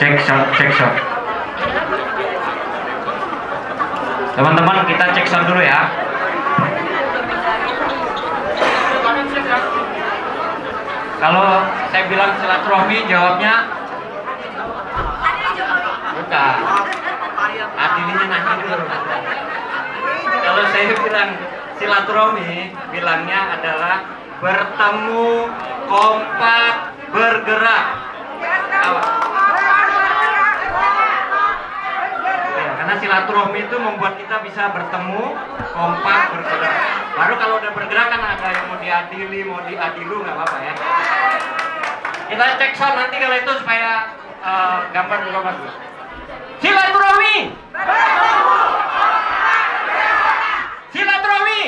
Cek sound, cek sound. Teman-teman, kita cek sound dulu ya. Kalau saya bilang silaturahmi, jawabnya bukan. Adilinya nanti dulu. Kalau saya bilang silaturahmi, bilangnya adalah bertemu, kompak, bergerak. Ya, karena silaturahmi itu membuat kita bisa bertemu, kompak, bergerak. Baru kalau udah bergerak kan ada yang mau diadili, mau diadilu, nggak apa-apa ya. Kita cek sound nanti kalau itu supaya gambar juga bagus. Silaturahmi. Silaturahmi.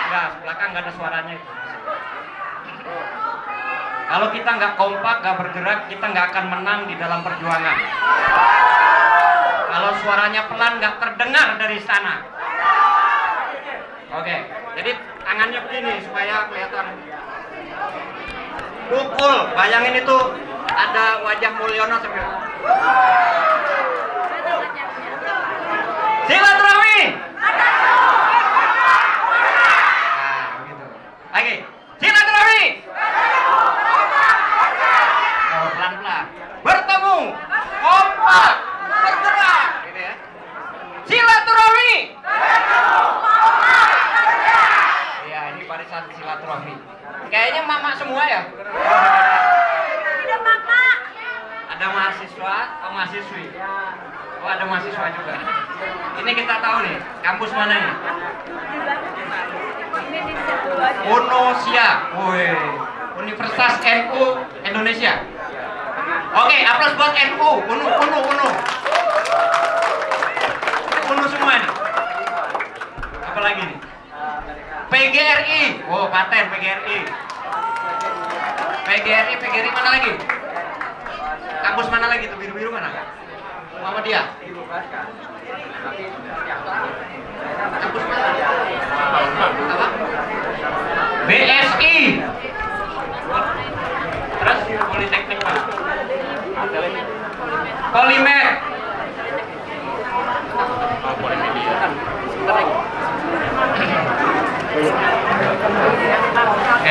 Enggak, belakang nggak ada suaranya itu. Kalau kita nggak kompak, nggak bergerak, kita nggak akan menang di dalam perjuangan. Kalau suaranya pelan, nggak terdengar dari sana. Oke, jadi tangannya begini supaya kelihatan. Pukul, bayangin itu ada wajah Mulyono sambil. Silaturahmi. Nah, gitu. Lagi, silaturahmi. Oh, pelan-pelan. Bertemu, kompak, bergerak. Gitu ya. Silaturahmi. Ya, ini barisan silaturahmi. Kayaknya mama semua ya. Ada mama. Ada mahasiswa atau mahasiswi. Oh, ada mahasiswa juga. Ini kita tahu nih, kampus mana nih? Unosia. Woi, Universitas NU Indonesia. Oke, aplaus buat NU. Unu. Unu semua nih. Apa lagi nih? PGRI. Oh, paten PGRI. PGRI mana lagi? Kampus mana lagi tuh, biru-biru mana? Muhammadiyah. Kampus mana? Apa? BSI. Terus Politeknik mana? Polimed.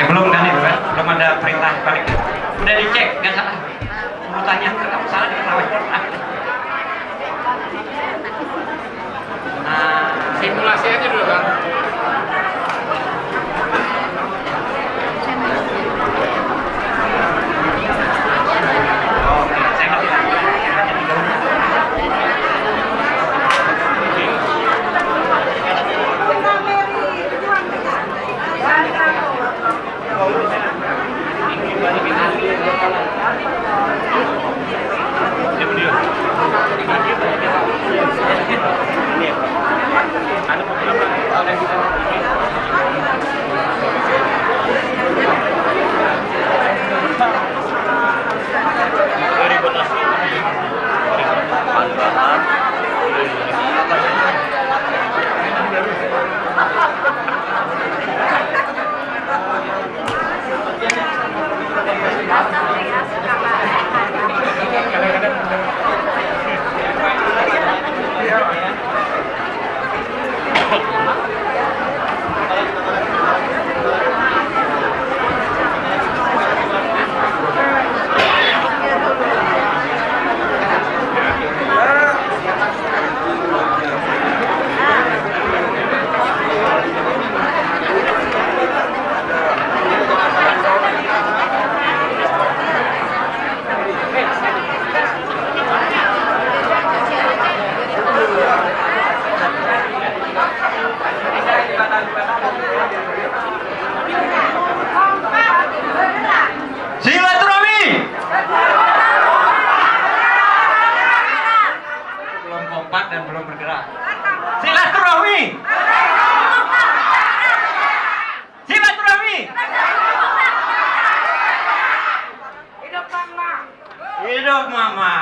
Belum kan itu kan? Belum ada perintah balik. Udah dicek, nggak salah. Mau tanya, kamu salah diketahui. Nah, simulasi aja dulu kan. Oke, saya ngerti. Hidup mama.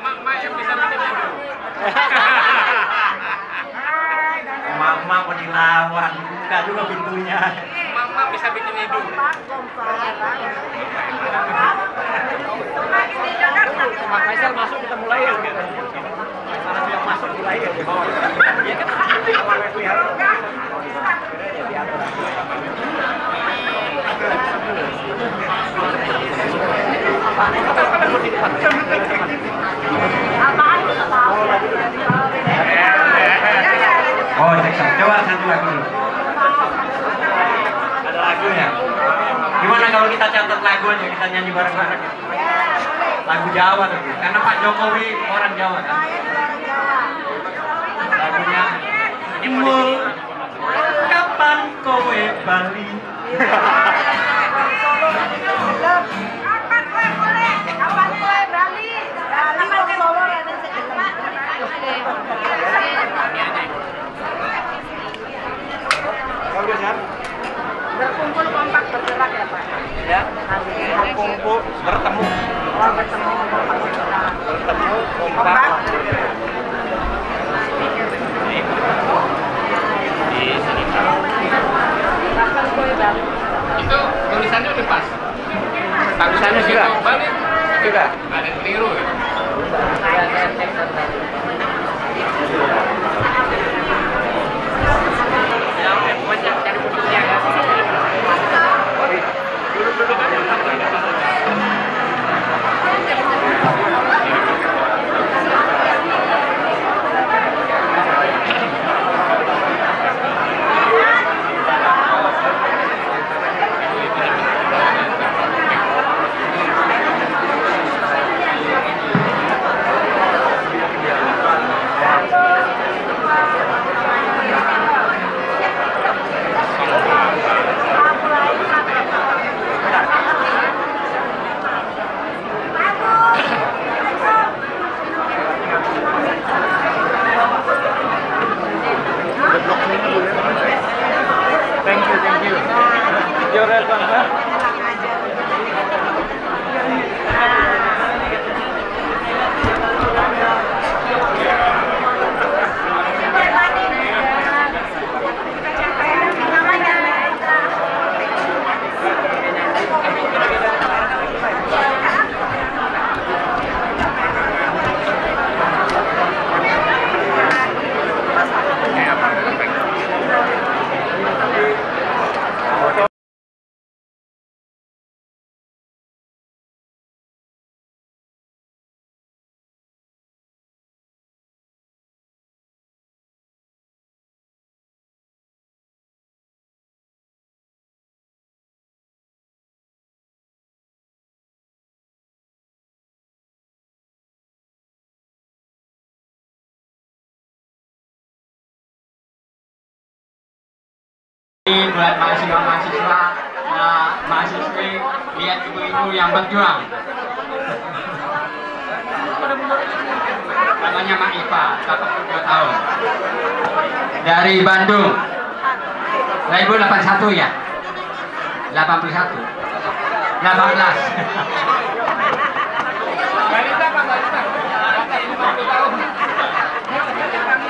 Mama yang bisa menjadi. Mama mau dilawan, buka juga pintunya. Mama Mak bisa bikin hidup. Mak Faisal masuk kita mulai ya. Karena sudah masuk mulai ya di bawah. Iya kan? Awalnya kelihatan. Oh, cek sound. Coba satu lagu dulu. Ada lagunya. Gimana kalau kita catat lagu aja, kita nyanyi bareng-bareng? Lagu Jawa tuh, karena Pak Jokowi orang Jawa kan. Lagunya Mul, kapan kowe bali? Bagus ya. Berkumpul kompak bergerak ya Pak. Ya. Berkumpul bertemu. Oh, bertemu kompak bergerak. Bertemu kompak. Di sini. Kapan kowe bali? Itu tulisannya udah pas. Tulisannya sudah. Balik. Sudah. Ada yang keliru ya. Thank you. You're welcome, sir. Buat mahasiswa-mahasiswa, mahasiswi, lihat ibu-ibu yang berjuang. Namanya Mak Ipa, 82 tahun. Dari Bandung. Nah, Ibu 81 ya? 81. 18.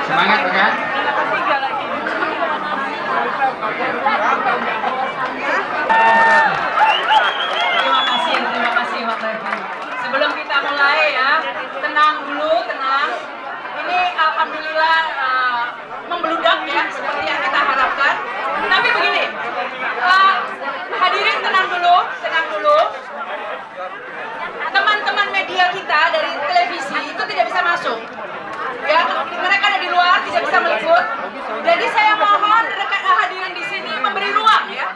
Semangat kan? Terima kasih Bapak Ibu. Sebelum kita mulai ya, tenang dulu, tenang. Ini alhamdulillah membludak ya, seperti yang kita harapkan. Tapi begini, hadirin tenang dulu, tenang dulu. Teman-teman media kita dari televisi itu tidak bisa masuk. Ya, mereka ada di luar, tidak bisa meliput. Jadi saya mohon rekan hadirin di sini memberi ruang ya.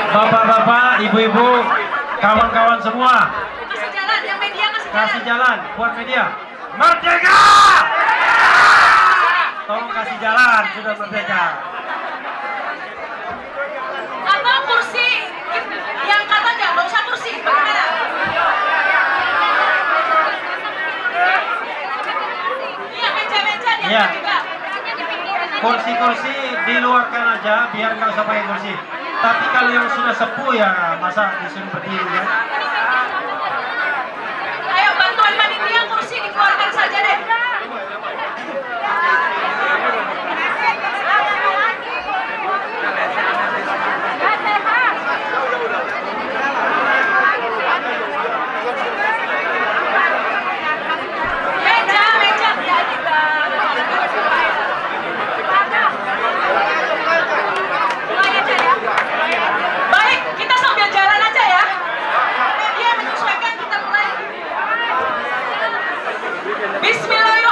Bapak-bapak, ibu-ibu, kawan-kawan semua, Kasih jalan, yang media kasih jalan buat media. Merdeka! Tolong kasih jalan, sudah merdeka. Atau kursi, yang kata aja, nggak usah kursi, bagaimana? Iya, meja-meja diangkat Iya. juga. Kursi-kursi diluarkan aja, biar nggak usah pakai kursi. Tapi kalau yang sudah sepuh ya masa disuruh berdiri ya. Ayo bantuan panitia, kursi dikeluarkan saja deh. Meja ya kita. Mulai aja ya. Baik, kita sambil jalan aja ya. Media menyesuaikan, kita mulai. Bismillahirrahmanirrahim.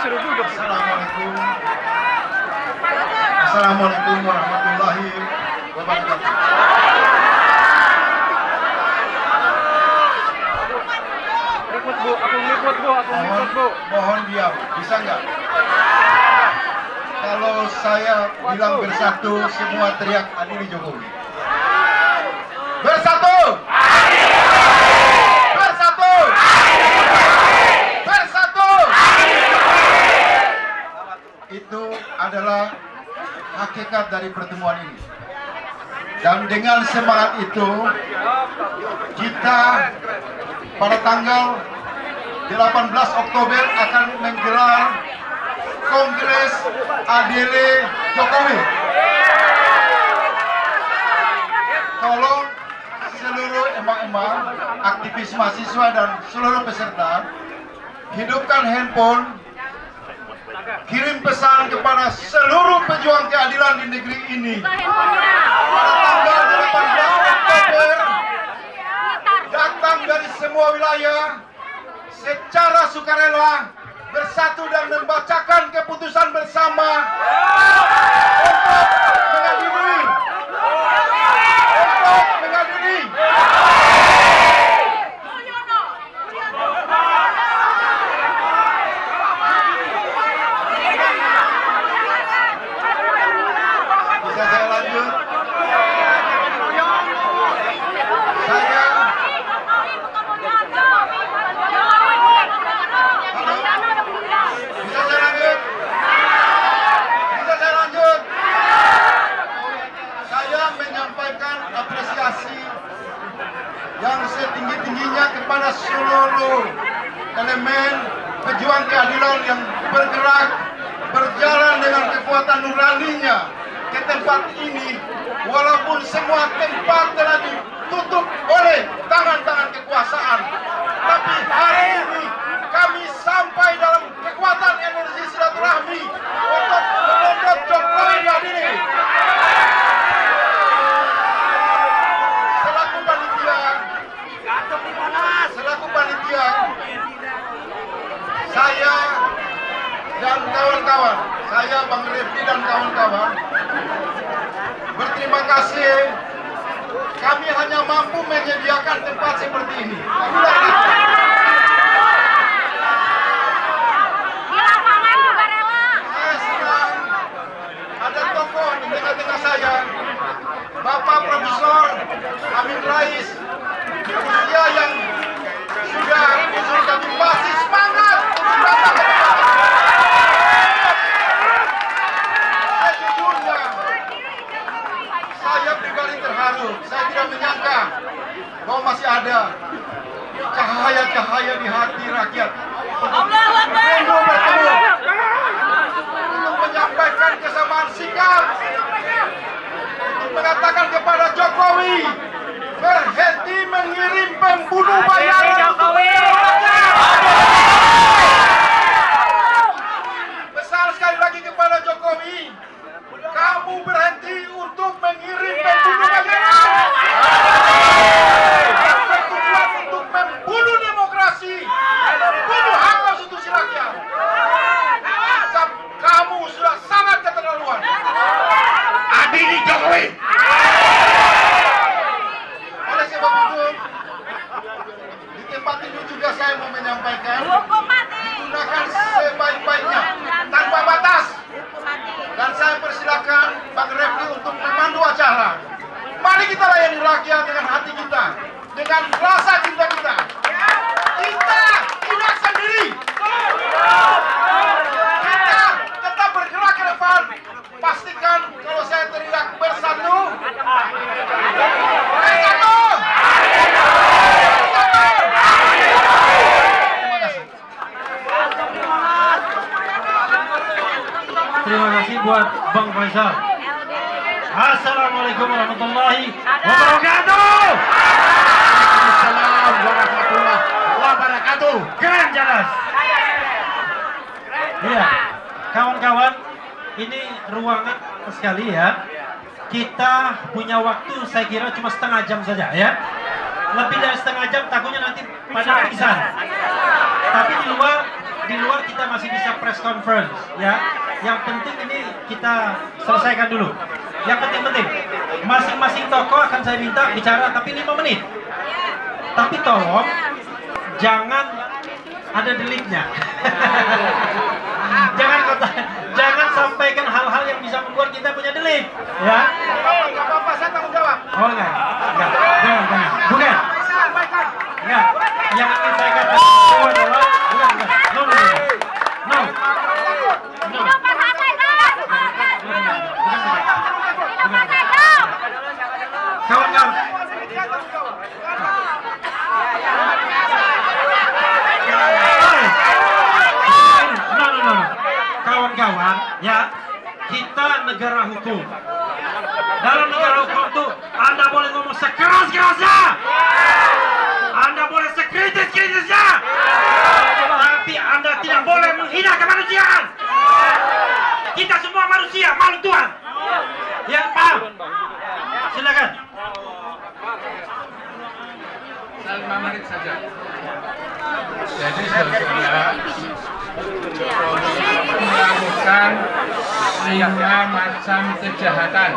Assalamualaikum. Assalamualaikum warahmatullahi wabarakatuh. Mohon diam, bisa nggak? Kalau saya bilang bersatu, semua teriak adili Jokowi. Bersatu! Bersatu! Bersatu! Itu adalah hakikat dari pertemuan ini. Dan dengan semangat itu, kita pada tanggal 18 Oktober akan menggelar Kongres Adili Jokowi. Tolong seluruh emak-emak, aktivis mahasiswa dan seluruh peserta, hidupkan handphone, kirim pesan kepada seluruh pejuang keadilan di negeri ini. Pada tanggal 18 Oktober, datang dari semua wilayah secara sukarela bersatu dan membacakan keputusan bersama untuk mengadili bisa saya lanjut? Yang setinggi-tingginya kepada seluruh elemen pejuang keadilan yang bergerak berjalan dengan kekuatan nuraninya ke tempat ini, walaupun semua tempat telah ditutup oleh tangan-tangan kekuasaan, tapi hari ini kami sampai dalam kekuatan energi silaturahmi untuk menuntut Jokowi diadili. Selaku panitia, saya dan kawan-kawan, saya Bang Refli dan kawan-kawan berterima kasih. Kami hanya mampu menyediakan tempat seperti ini. Di lapangan juga rela. Saya senang ada tokoh di tengah-tengah saya, Bapak Profesor Amin Rais, usia yang sudah usul tapi masih semangat. Sejujurnya, saya pribadi terharu. Saya tidak menyangka bahwa masih ada cahaya-cahaya di hati rakyat untuk bertemu, untuk menyampaikan kesamaan sikap, untuk mengatakan kepada Jokowi, berhenti mengirim pembunuh bayaran. Besar sekali lagi kepada Jokowi, kamu berhenti untuk mengirim pembunuh bayaran. Bertujuan untuk membunuh demokrasi, membunuh hak konstitusi rakyat. Kamu sudah sangat keterlaluan. Adili Jokowi. Di tempat ini juga saya mau menyampaikan, gunakan sebaik-baiknya tanpa batas, dan saya persilakan Bang Refli untuk memandu acara. Mari kita layani rakyat dengan hati kita, dengan rasa cinta kita. Kita tidak sendiri. Kita tetap bergerak ke depan. Pastikan kalau saya teriak bersatu, bersatu. Terima kasih buat Bang Faisal. Assalamualaikum warahmatullahi wabarakatuh. Assalamualaikum warahmatullahi wabarakatuh. Keren jelas. Iya, kawan-kawan, ini ruangan sekali ya. Kita punya waktu saya kira cuma setengah jam saja ya. Lebih dari setengah jam takutnya nanti pada pingsan. Tapi di luar kita masih bisa press conference ya. Yang penting ini kita selesaikan dulu. Yang penting masing-masing tokoh akan saya minta bicara tapi 5 menit. Tapi tolong jangan ada deliknya. jangan sampaikan hal-hal yang bisa membuat kita punya delik ya. Nggak apa-apa, saya tanggung jawab. Oh enggak. Bukan. Enggak. Yang ingin saya katakan adalah bukan. No. Kawan-kawan. No. Kawan-kawan, ya, kita negara hukum. Dalam negara hukum itu Anda boleh ngomong sekeras-kerasnya, Anda boleh sekritis-kritisnya, tapi Anda tidak boleh menghina kemanusiaan. Kita semua manusia, makhluk Tuhan. Ya, paham? Silakan. 5 menit saja. Jadi saudara melakukan 5 macam kejahatan.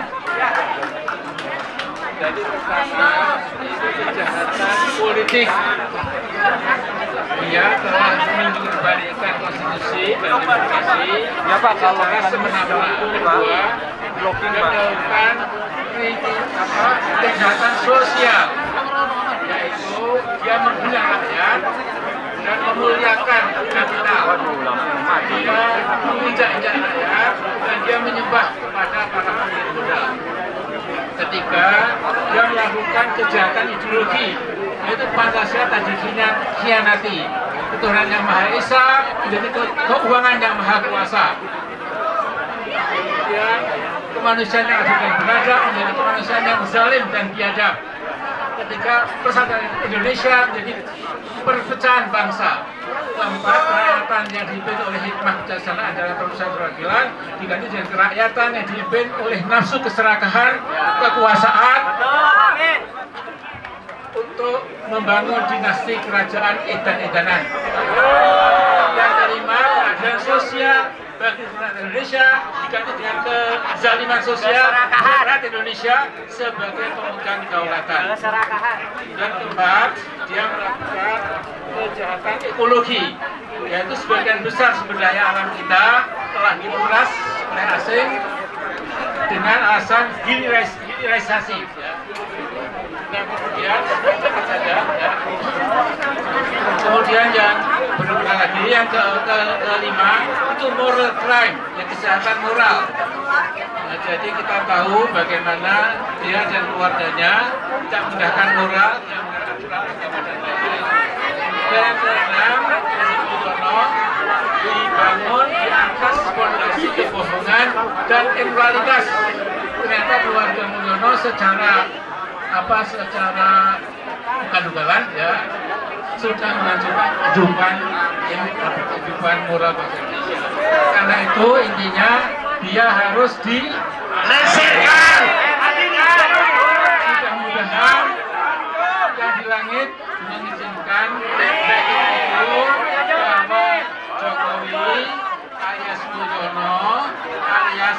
Jadi pertama itu kejahatan politik. Dia telah mengorbankan konstitusi dan demokrasi. Ya Pak, kalau semena-mena. Kedua, melakukan kejahatan sosial, yaitu dia menghina rakyat dan memuliakan kapital. Dia menginjak-injak rakyat dan dia menyembah kepada para pemilik modal. Ketiga, dia melakukan kejahatan ideologi, yaitu Pancasila tadi khianati ketuhanan yang Maha Esa menjadi keuangan yang Maha Kuasa. Kemudian kemanusiaan yang adil dan beradab menjadi kemanusiaan yang zalim dan biadab. Ketika persatuan Indonesia menjadi perpecahan bangsa. Keempat, kerakyatan yang dipimpin oleh hikmah kebijaksanaan dalam perusahaan perwakilan diganti dengan kerakyatan yang dipimpin oleh nafsu keserakahan, kekuasaan untuk membangun dinasti kerajaan edan-edanan. Yang kelima, keadilan sosial bagi rakyat Indonesia diganti dengan kezaliman sosial rakyat Indonesia sebagai pemegang kedaulatan. Yang keempat, dia melakukan kejahatan ekologi, yaitu sebagian besar sumber daya alam kita telah diperas oleh asing dengan alasan hilirisasi. Dan kemudian kemudian yang benar-benar lagi yang kelima itu moral crime, yang kejahatan moral. Nah, jadi kita tahu bagaimana dia dan keluarganya tidak menggunakan moral yang aturan agama dan lain-lain. Dan yang keenam, dibangun di atas fondasi kebohongan dan immoralitas. Ternyata keluarga Mulyono secara bukan dugaan ya, sudah mengajukan kehidupan moral bangsa Indonesia. Karena itu intinya dia harus dilesirkan. Mudah-mudahan yang di langit mengizinkan baik itu bahwa Jokowi alias Mulyono alias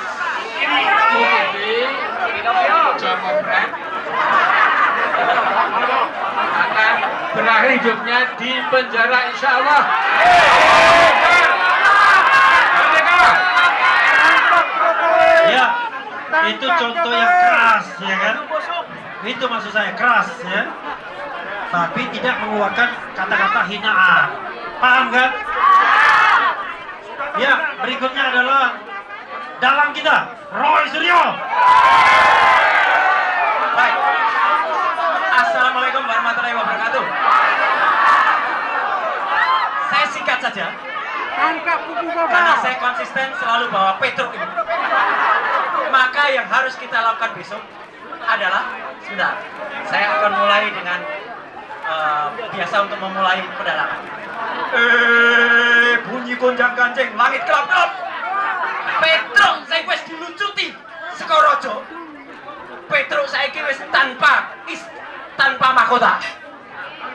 Jokopret akan berakhir hidupnya di penjara, insya Allah. Ya, itu contoh yang keras, ya kan? Itu maksud saya, keras, ya. Tapi tidak mengeluarkan kata-kata hinaan. Paham kan? Ya, berikutnya adalah dalang kita, Roy Suryo. Baik. Assalamualaikum warahmatullahi wabarakatuh. Saya singkat saja. Karena saya konsisten selalu bawa Petruk ini. Maka yang harus kita lakukan besok adalah, sebentar, saya akan mulai dengan biasa untuk memulai pedalaman. Bunyi gonjang ganjing, langit kelap-kelap. Petruk saya wis dilucuti Sekorojo. Petruk saiki wis tanpa mahkota.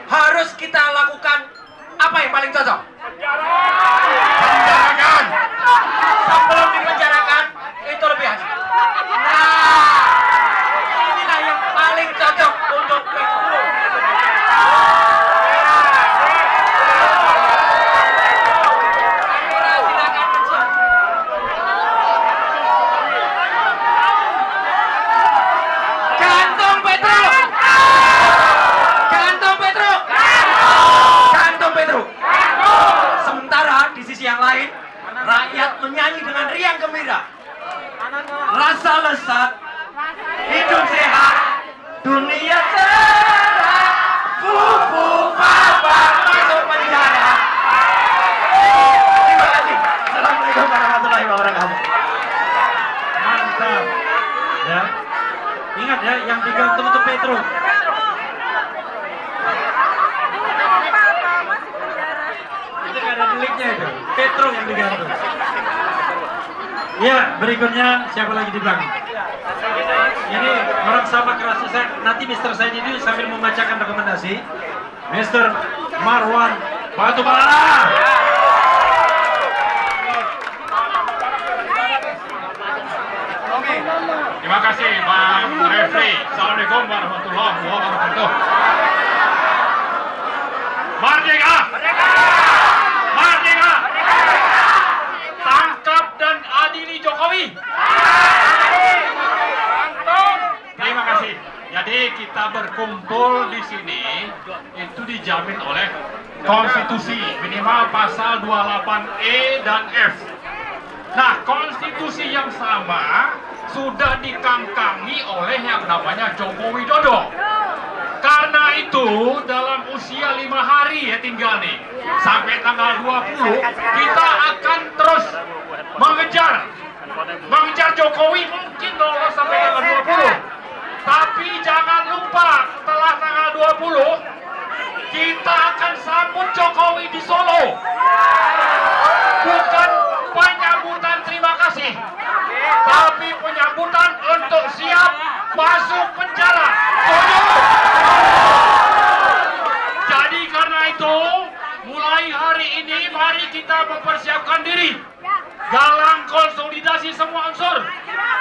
Harus kita lakukan apa yang paling cocok? ada deliknya itu. Petro yang digantung. Ya, berikutnya siapa lagi di belakang? Ini orang sama kerasnya. Nanti Mr. Saidi dulu sambil membacakan rekomendasi. Mr. Marwan Batubara. Terima kasih Bang Refri. Assalamualaikum warahmatullahi wabarakatuh. Merdeka! Merdeka! Tangkap dan adili Jokowi. Terima kasih. Jadi kita berkumpul di sini itu dijamin oleh konstitusi minimal pasal 28E dan F. Nah, konstitusi yang sama sudah dikangkangi oleh yang namanya Joko Widodo. Karena itu dalam usia 5 hari ya tinggal nih sampai tanggal 20 kita akan terus mengejar Jokowi, mungkin lolos sampai tanggal 20. Tapi jangan lupa setelah tanggal 20 kita akan sambut Jokowi di Solo. Bukan penyambutan terima kasih, tapi penyambutan untuk siap masuk penjara. Jadi karena itu mulai hari ini mari kita mempersiapkan diri, galang konsolidasi semua unsur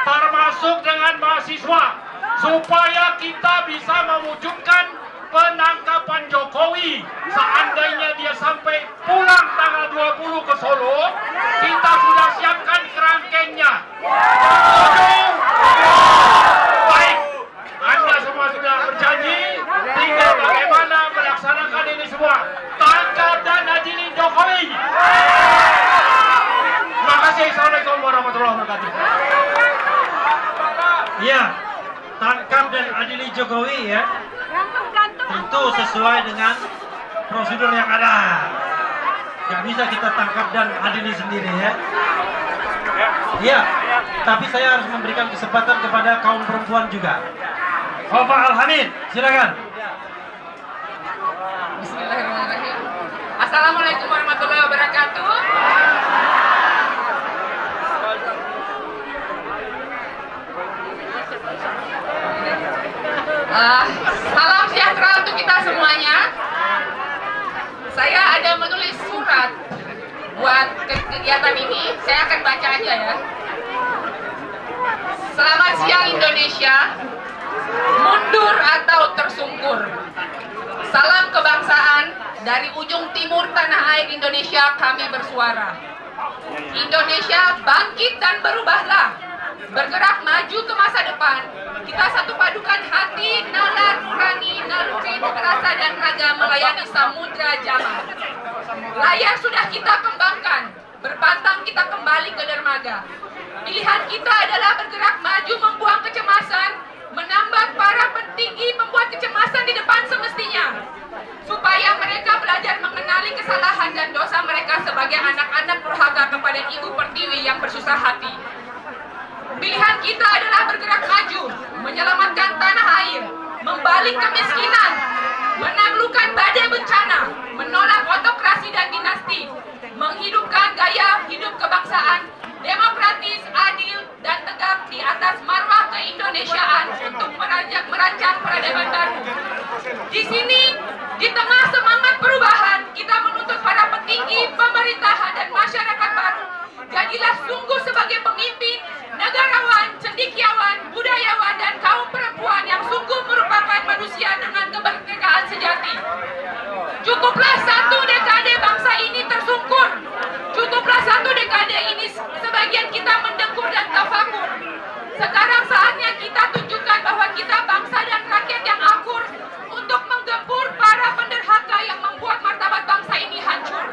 termasuk dengan mahasiswa supaya kita bisa mewujudkan penangkapan Jokowi. Seandainya dia sampai pulang tanggal 20 ke Solo, kita sudah siapkan kerangkengnya. Baik, Anda semua sudah berjanji, tinggal bagaimana melaksanakan ini semua. Tangkap dan adili Jokowi. Terima kasih. Assalamualaikum warahmatullahi wabarakatuh. Ya, tangkap dan adili Jokowi ya. Tentu sesuai dengan prosedur yang ada. Gak bisa kita tangkap dan adili sendiri ya. Iya, tapi saya harus memberikan kesempatan kepada kaum perempuan juga. Khofa Al-Hamid, silakan. Bismillahirrahmanirrahim. Assalamualaikum warahmatullahi wabarakatuh. Salam sejahtera untuk kita semuanya. Saya ada menulis surat buat kegiatan ini. Saya akan baca aja ya. Selamat siang Indonesia. Mundur atau tersungkur. Salam kebangsaan dari ujung timur tanah air Indonesia, kami bersuara. Indonesia bangkit dan berubahlah. Bergerak maju ke masa depan. Kita satu padukan hati, nalar, nurani, naluri, rasa dan raga melayani samudra zaman. Layar sudah kita kembangkan, berpantang kita kembali ke dermaga. Pilihan kita adalah bergerak maju membuang kecemasan, menambah para petinggi membuat kecemasan di depan semestinya. Supaya mereka belajar mengenali kesalahan dan dosa mereka sebagai anak-anak durhaka kepada Ibu Pertiwi yang bersusah hati. Pilihan kita adalah bergerak maju, menyelamatkan tanah air, membalik kemiskinan, menaklukkan badai bencana, menolak autokrasi dan dinasti, menghidupkan gaya hidup kebangsaan, demokratis, adil, dan tegak di atas marwah keindonesiaan untuk merancang peradaban baru. Di sini, di tengah semangat perubahan, kita menuntut para petinggi, pemerintahan, dan masyarakat baru. Jadilah sungguh sebagai pemimpin, negarawan, cendekiawan, budayawan, dan kaum perempuan yang sungguh merupakan manusia dengan kemerdekaan sejati. Cukuplah satu dekade bangsa ini tersungkur. Cukuplah satu dekade ini sebagian kita mendengkur dan tafakur. Sekarang saatnya kita tunjukkan bahwa kita bangsa dan rakyat yang akur untuk menggempur para penderhaka yang membuat martabat bangsa ini hancur.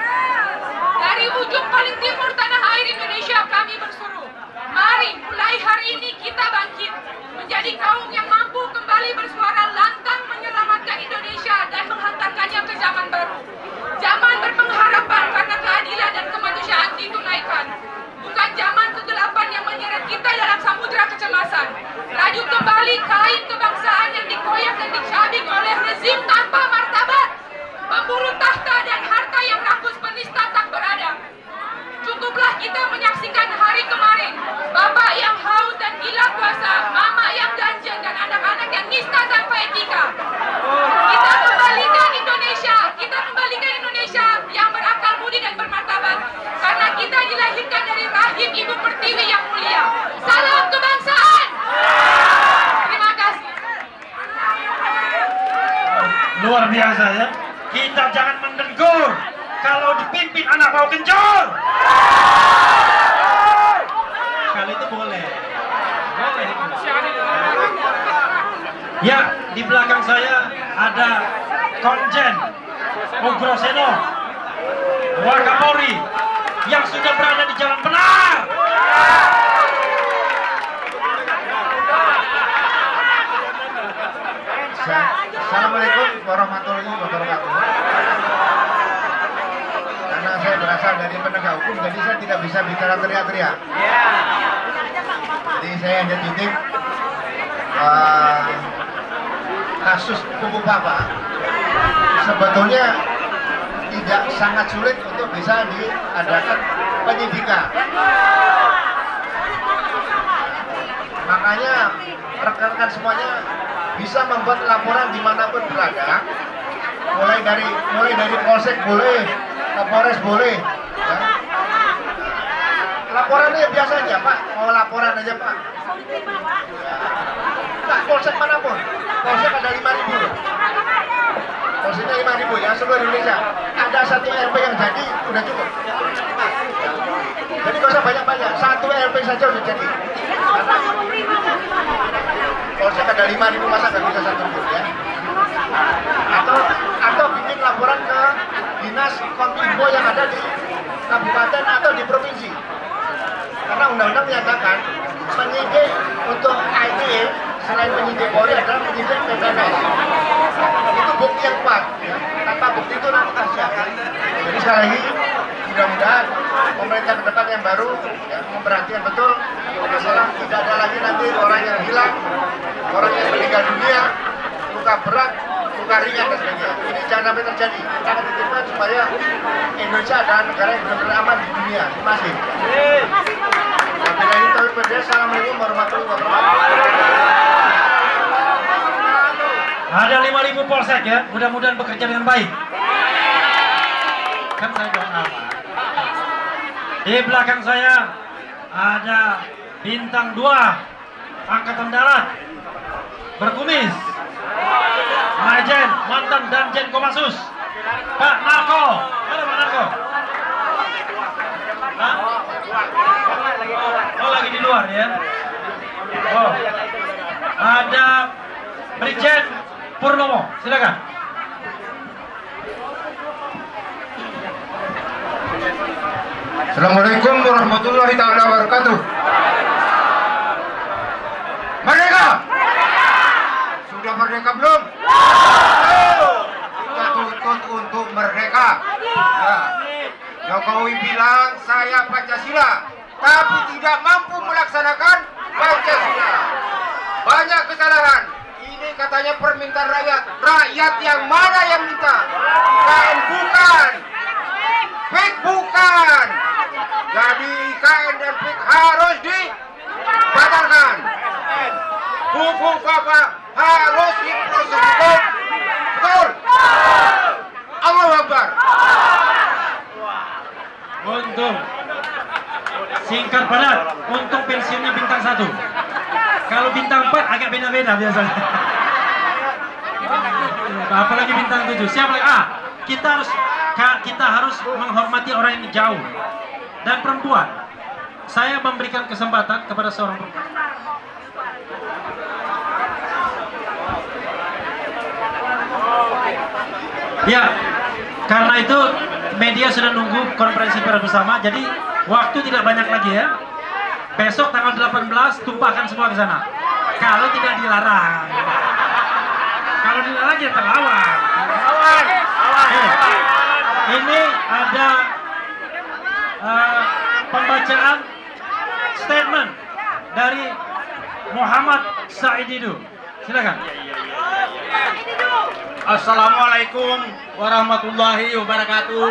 Dari ujung paling timur tanah air Indonesia kami berseru, mari mulai hari ini kita bangkit menjadi kaum yang mampu kembali bersuara lantang menyelamatkan Indonesia dan menghantarkannya ke zaman baru. biasa ya. Kita jangan mendegur kalau dipimpin anak bau kencur. Kalau itu boleh. Boleh. Ya, di belakang saya ada Konjen Ugroseno Wakapolri yang sudah berada di jalan benar. Assalamualaikum warahmatullahi wabarakatuh. Karena saya berasal dari penegak hukum, jadi saya tidak bisa bicara teriak-teriak. Jadi saya hanya titip kasus Pupu Papa sebetulnya tidak sangat sulit untuk bisa diadakan penyidikan. Makanya rekan-rekan semuanya bisa membuat laporan dimanapun berada, mulai dari polsek boleh, Kapolres boleh. Ya. Laporannya biasa aja, Pak. Mau laporan aja, Pak. Nah, polsek manapun, polsek ada 5.000 loh. Polseknya 5.000 ya, seluruh Indonesia. Ada 1 RP yang jadi, udah cukup. Jadi nggak usah banyak-banyak, 1 RP saja udah jadi. Karena polsek ada 5.000, masa nggak bisa 1 pun ya. Atau bikin laporan ke dinas kominfo yang ada di kabupaten atau di provinsi. Karena undang-undang menyatakan penyidik untuk ITE selain penyidik Polri adalah penyidik PPNS. Itu bukti yang kuat. Ya. Tanpa bukti itu nanti kasihan. Jadi sekali lagi mudah-mudahan pemerintah ke depan yang baru ya, memperhatikan betul masalah tidak ada lagi nanti orang yang hilang, orang yang meninggal dunia, luka berat, luka ringan dan sebagainya. Ini jangan sampai terjadi. Kita akan titipkan supaya Indonesia adalah negara yang benar-benar aman di dunia. Terima kasih. Wabillahi taufiq wal hidayah. Assalamualaikum warahmatullahi wabarakatuh. Ada 5.000 polsek ya, mudah-mudahan bekerja dengan baik. Kan saya doa apa? Di belakang saya ada bintang 2 Angkatan Darat berkumis, Majen, mantan Danjen Kopassus, Pak Narko. Mana Pak Narko? Hah? Oh, lagi di luar ya. Oh, ada Brigjen Purnomo, silakan. Assalamualaikum warahmatullahi taala wabarakatuh. Merdeka! Sudah merdeka belum? Kita tuntut untuk merdeka. Ya. Jokowi bilang saya Pancasila, tapi tidak mampu melaksanakan Pancasila. Banyak kesalahan. Ini katanya permintaan rakyat. Rakyat yang mana yang minta? IKN bukan. PIK bukan. Jadi IKN dan PIK harus dibatalkan. Pupu Papa harus diproses hukum. Betul? Allahu Akbar. Untung singkat padat untuk pensiunnya bintang 1. Kalau bintang 4 agak beda-beda biasanya. Apalagi bintang 7. Siapa lagi? Kita harus menghormati orang yang jauh dan perempuan. Saya memberikan kesempatan kepada seorang perempuan. Ya, karena itu media sudah nunggu konferensi pers bersama, jadi waktu tidak banyak lagi ya. Besok tanggal 18 tumpahkan semua ke sana. Kalau tidak dilarang. Kalau dilarang ya terlawan. Ini ada pembacaan statement dari Muhammad Saididu. Silakan. Assalamualaikum warahmatullahi wabarakatuh.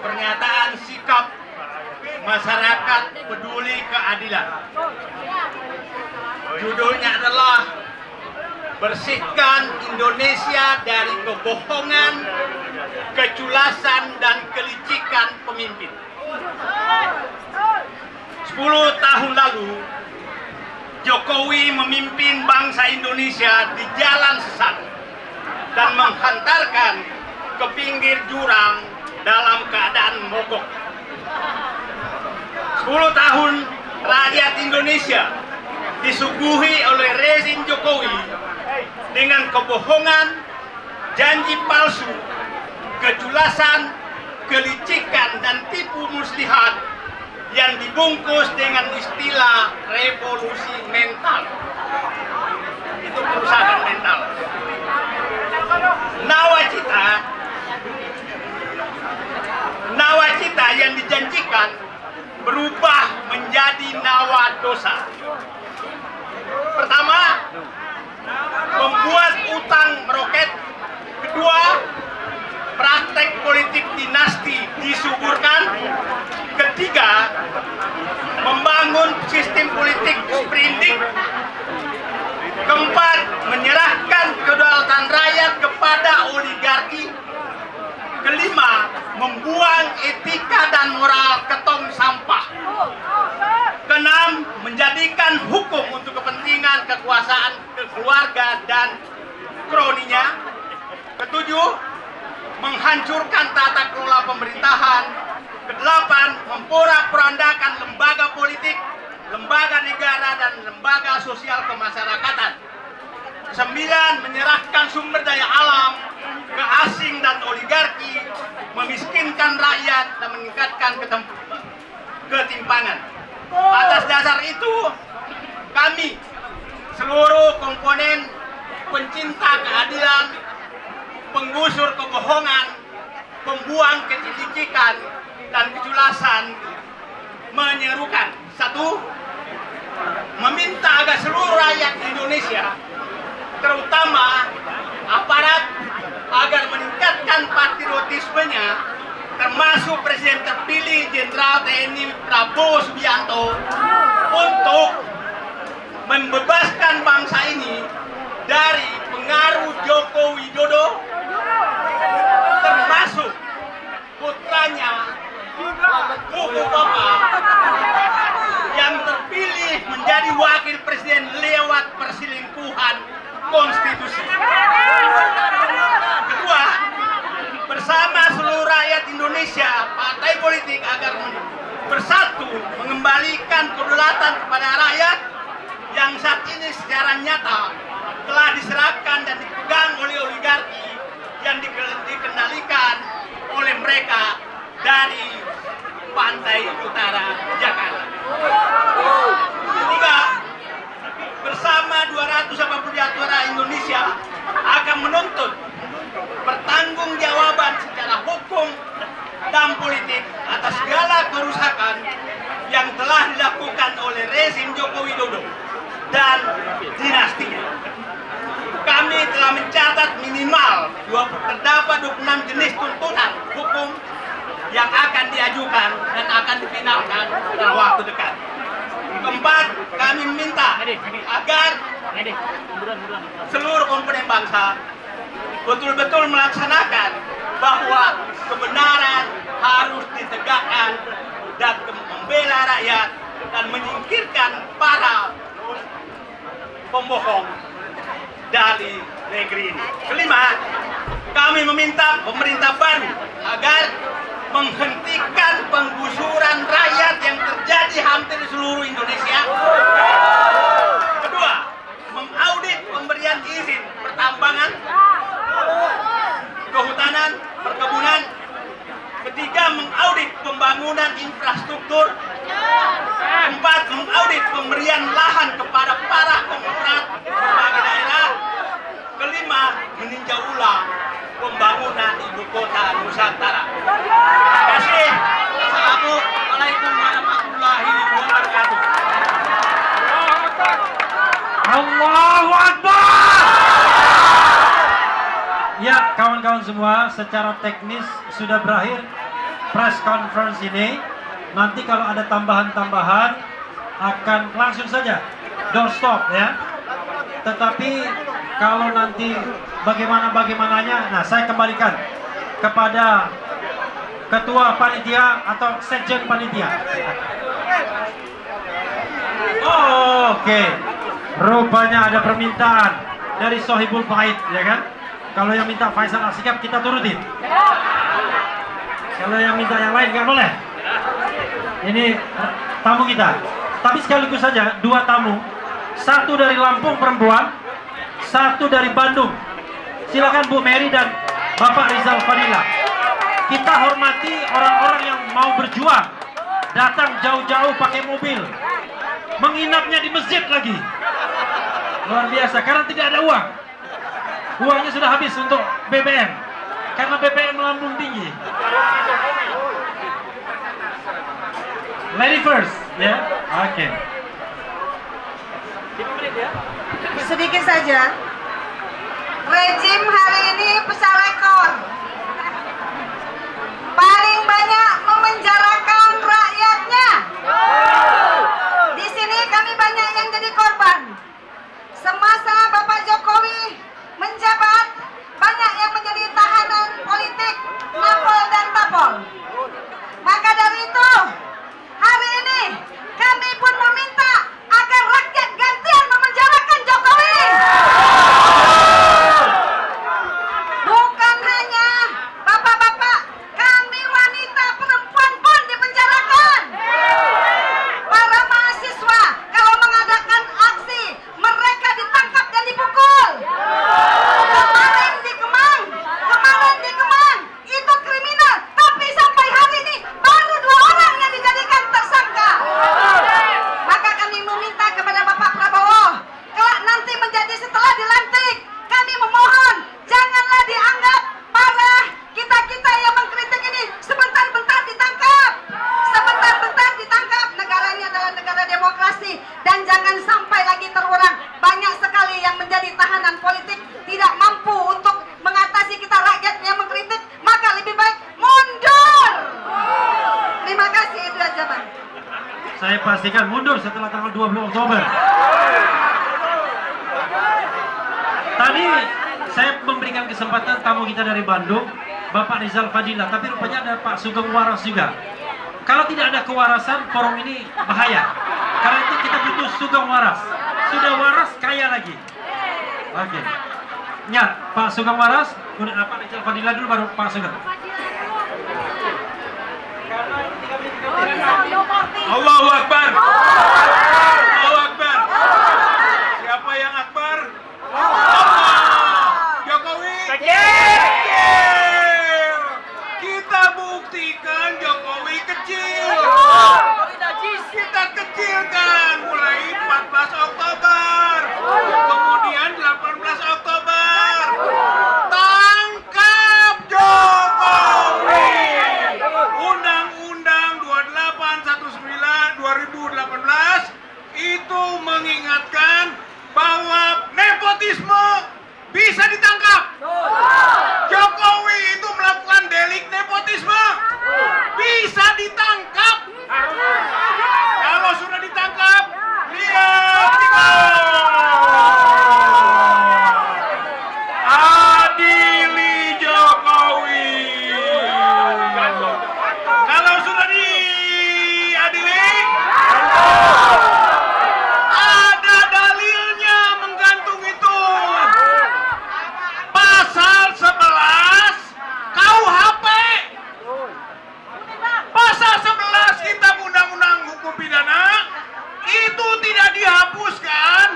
Pernyataan sikap masyarakat peduli keadilan. Judulnya adalah bersihkan Indonesia dari kebohongan, keculasan dan kelicikan pemimpin. 10 tahun lalu Jokowi memimpin bangsa Indonesia di jalan sesat dan menghantarkan ke pinggir jurang dalam keadaan mogok. 10 tahun rakyat Indonesia disuguhi oleh rezim Jokowi dengan kebohongan, janji palsu, kejulasan, kelicikan, dan tipu muslihat yang dibungkus dengan istilah revolusi mental. Itu kerusakan mental. Nawacita yang dijanjikan berubah menjadi nawa dosa. Pertama, membuat utang meroket. Kedua, praktek politik dinasti disuburkan. Ketiga, membangun sistem politik sprindik. Keempat, menyerahkan kedaulatan rakyat kepada oligarki. Kelima, membuang etika dan moral ke tong sampah. Keenam, menjadikan hukum untuk kepentingan kekuasaan keluarga dan kroninya. Ketujuh, menghancurkan tata kelola pemerintahan. Kedelapan, memporak-porandakan lembaga politik, lembaga negara, dan lembaga sosial kemasyarakatan. 9, menyerahkan sumber daya alam ke asing dan oligarki, memiskinkan rakyat dan meningkatkan ketimpangan. Atas dasar itu, kami seluruh komponen pencinta keadilan, pengusur kebohongan, pembuang kelicikan dan kejulasan menyerukan: 1. Meminta agar seluruh rakyat Indonesia, terutama aparat, agar meningkatkan patriotismenya, termasuk Presiden terpilih Jenderal TNI Prabowo Subianto, untuk membebaskan bangsa ini dari pengaruh Joko Widodo, termasuk putranya Buku Papa yang terpilih menjadi wakil presiden lewat perselingkuhan konstitusi. Kedua, bersama seluruh rakyat Indonesia, partai politik agar bersatu mengembalikan kedaulatan kepada rakyat yang saat ini secara nyata telah diserahkan dan dipegang oleh oligarki yang dikendalikan oleh mereka dari pantai utara Jakarta. Ketiga, bersama 280 diaspora Indonesia akan menuntut pertanggungjawaban secara hukum dan politik atas segala kerusakan yang telah dilakukan oleh rezim Joko Widodo dan dinastinya. Kami telah mencatat minimal terdapat 26 jenis tuntutan hukum yang akan diajukan dan akan difinalkan dalam waktu dekat. Keempat, kami meminta agar seluruh komponen bangsa betul-betul melaksanakan bahwa kebenaran harus ditegakkan dan membela rakyat dan menyingkirkan para pembohong dari negeri ini. Kelima, kami meminta pemerintah baru agar menghentikan penggusuran rakyat yang terjadi hampir di seluruh Indonesia. Kedua, mengaudit pemberian izin pertambangan, kehutanan, perkebunan. Ketiga, mengaudit pembangunan infrastruktur. Empat, mengaudit pemberian lahan kepada para konglomerat berbagai daerah. Kelima, meninjau ulang pembangunan ibu kota Nusantara. Terima kasih. Assalamualaikum warahmatullahi wabarakatuh. Allahu Akbar. Ya, kawan-kawan semua, secara teknis sudah berakhir press conference ini. Nanti kalau ada tambahan-tambahan akan langsung saja doorstop ya. Tetapi kalau nanti bagaimananya, nah saya kembalikan kepada ketua panitia atau sekjen panitia. Oh, oke. Rupanya ada permintaan dari Sohibul Bait, ya kan? Kalau yang minta Faisal Asikap kita turutin. Kalau yang minta yang lain nggak boleh. Ini tamu kita. Tapi sekaligus saja dua tamu. Satu dari Lampung perempuan, satu dari Bandung. Silakan Bu Mary dan Bapak Rizal Fadila. Kita hormati orang-orang yang mau berjuang, datang jauh-jauh pakai mobil, menginapnya di masjid lagi. Luar biasa, karena tidak ada uang. Uangnya sudah habis untuk BBM, karena BBM melambung tinggi. Lady first, ya, oke. Sedikit saja. Rejim hari ini pecah rekor. Paling banyak memenjarakan rakyatnya. Di sini kami banyak yang jadi korban. Semasa Bapak Jokowi menjabat, banyak yang menjadi tahanan politik, napol dan tapol. Maka dari itu, hari ini kami pun meminta agar rakyat gantian memenjarakan Jokowi. Bukan hanya bapak-bapak, kami wanita, perempuan pun dipenjarakan. Para mahasiswa kalau mengadakan aksi, mereka ditangkap dan dipukul. Kemarin di Kemang, itu kriminal, tapi sampai hari ini baru 2 orang yang dijadikan tersangka. Maka kami meminta kepada Bapak Prabowo, kelak nanti menjadi setelah dilantik, kami memohon janganlah dianggap para kita-kita yang mengkritik ini sebentar-bentar ditangkap. Sebentar-bentar ditangkap. Negara ini adalah negara demokrasi dan jangan sampai lagi terulang. Banyak sekali yang menjadi tahanan politik tidak mampu untuk mengatasi kita rakyat yang mengkritik, maka lebih baik mundur. Terima kasih, itu aja Bang. Saya pastikan mundur setelah tanggal 20 Oktober. Tadi saya memberikan kesempatan tamu kita dari Bandung, Bapak Rizal Fadila, tapi rupanya ada Pak Sugeng Waras juga. Kalau tidak ada kewarasan, forum ini bahaya. Karena itu kita butuh Sugeng Waras. Sudah waras, kaya lagi. Oke. Ya, Pak Sugeng Waras, kemudian Pak Rizal Fadila dulu, baru Pak Sugeng. Allahu Akbar. Allahu Akbar. Siapa yang akbar? Jokowi. Kecil. Kita buktikan Jokowi kecil. Kita kecilkan mulai 14 Oktober. Kemudian 18 Oktober. Tangkap Jokowi. Undang-Undang 28/19/2018 itu mengingatkan bahwa nepotisme bisa ditangkap. Jokowi itu melakukan delik nepotisme bisa ditangkap. Kalau sudah ditangkap, lihat adili Jokowi. Kalau sudah diadili, ada dalilnya menggantung itu. Pasal 11 KUHP. Pasal 11 Kitab Undang-Undang Hukum Pidana itu tidak dihapuskan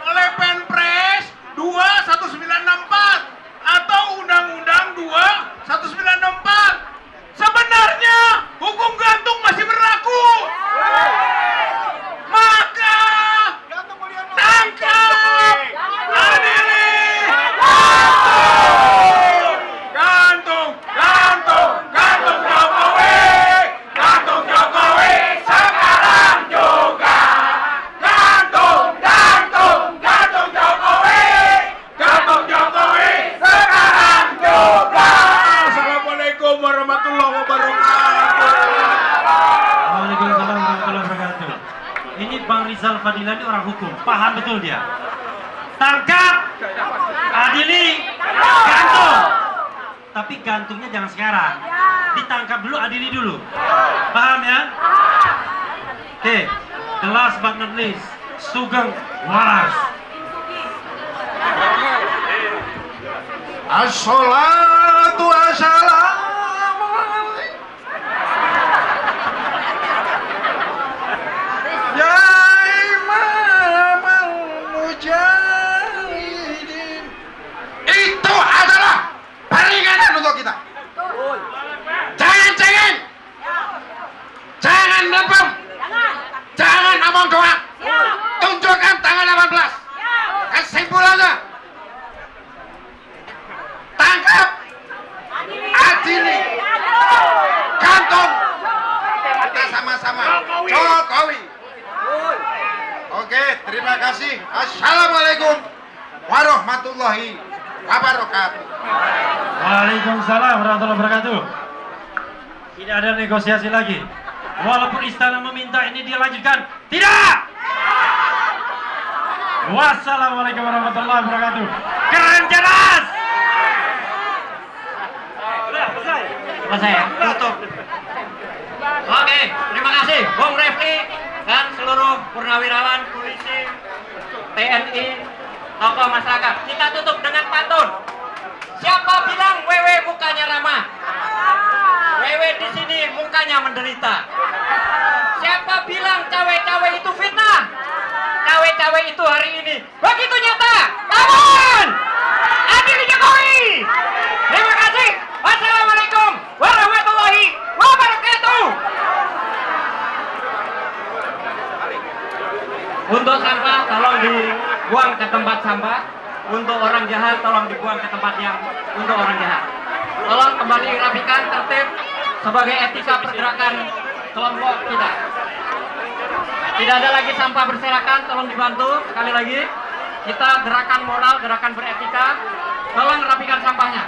oleh Perpres 2/1964 atau Undang-Undang 2/1964. Sebenarnya hukum gantung masih berlaku. Maka tangkap, adili, gantung Jokowi, gantung Jokowi sekarang juga, gantung Jokowi sekarang juga. Assalamualaikum warahmatullahi wabarakatuh. Waalaikumsalam warahmatullahi wabarakatuh. Ini Bang Rizal Fadila ini orang hukum, paham betul dia. Tangkap, adili, gantung. Tapi gantungnya jangan sekarang. Ditangkap dulu, adili dulu. Paham ya? Oke, the last but not least, Sugeng Was. As-salatu wassalamu ya imamul mujahidin. Itu adalah peringatan untuk kita. Jangan cengeng, jangan lempem, jangan omong doang. Tunjukkan tanggal 18. Kesimpulannya, tangkap, adili, gantung, kita sama-sama Jokowi. Oke, terima kasih. Assalamualaikum warahmatullahi wabarakatuh. Waalaikumsalam warahmatullahi wabarakatuh. Tidak ada negosiasi lagi. Walaupun istana meminta ini dilanjutkan, tidak. Wassalamualaikum warahmatullahi wabarakatuh. Keren jelas. Selesai ya? Tutup. Oke, terima kasih Bung Refli dan seluruh purnawirawan, polisi, TNI, tokoh masyarakat. Kita tutup dengan pantun. Siapa bilang Wewe mukanya ramah? Wewe di sini mukanya menderita. Siapa bilang cawe-cawe itu fitnah? Cawe-cawe itu hari ini begitu nyata. Lawan! Adili Jokowi! Terima kasih. Wassalamualaikum warahmatullahi wabarakatuh. Untuk sampah tolong dibuang ke tempat sampah. Untuk orang jahat tolong dibuang ke tempat yang untuk orang jahat. Tolong kembali rapikan tertib sebagai etika pergerakan kelompok kita. Tidak ada lagi sampah berserakan, tolong dibantu sekali lagi. Kita gerakan moral, gerakan beretika. Tolong rapikan sampahnya.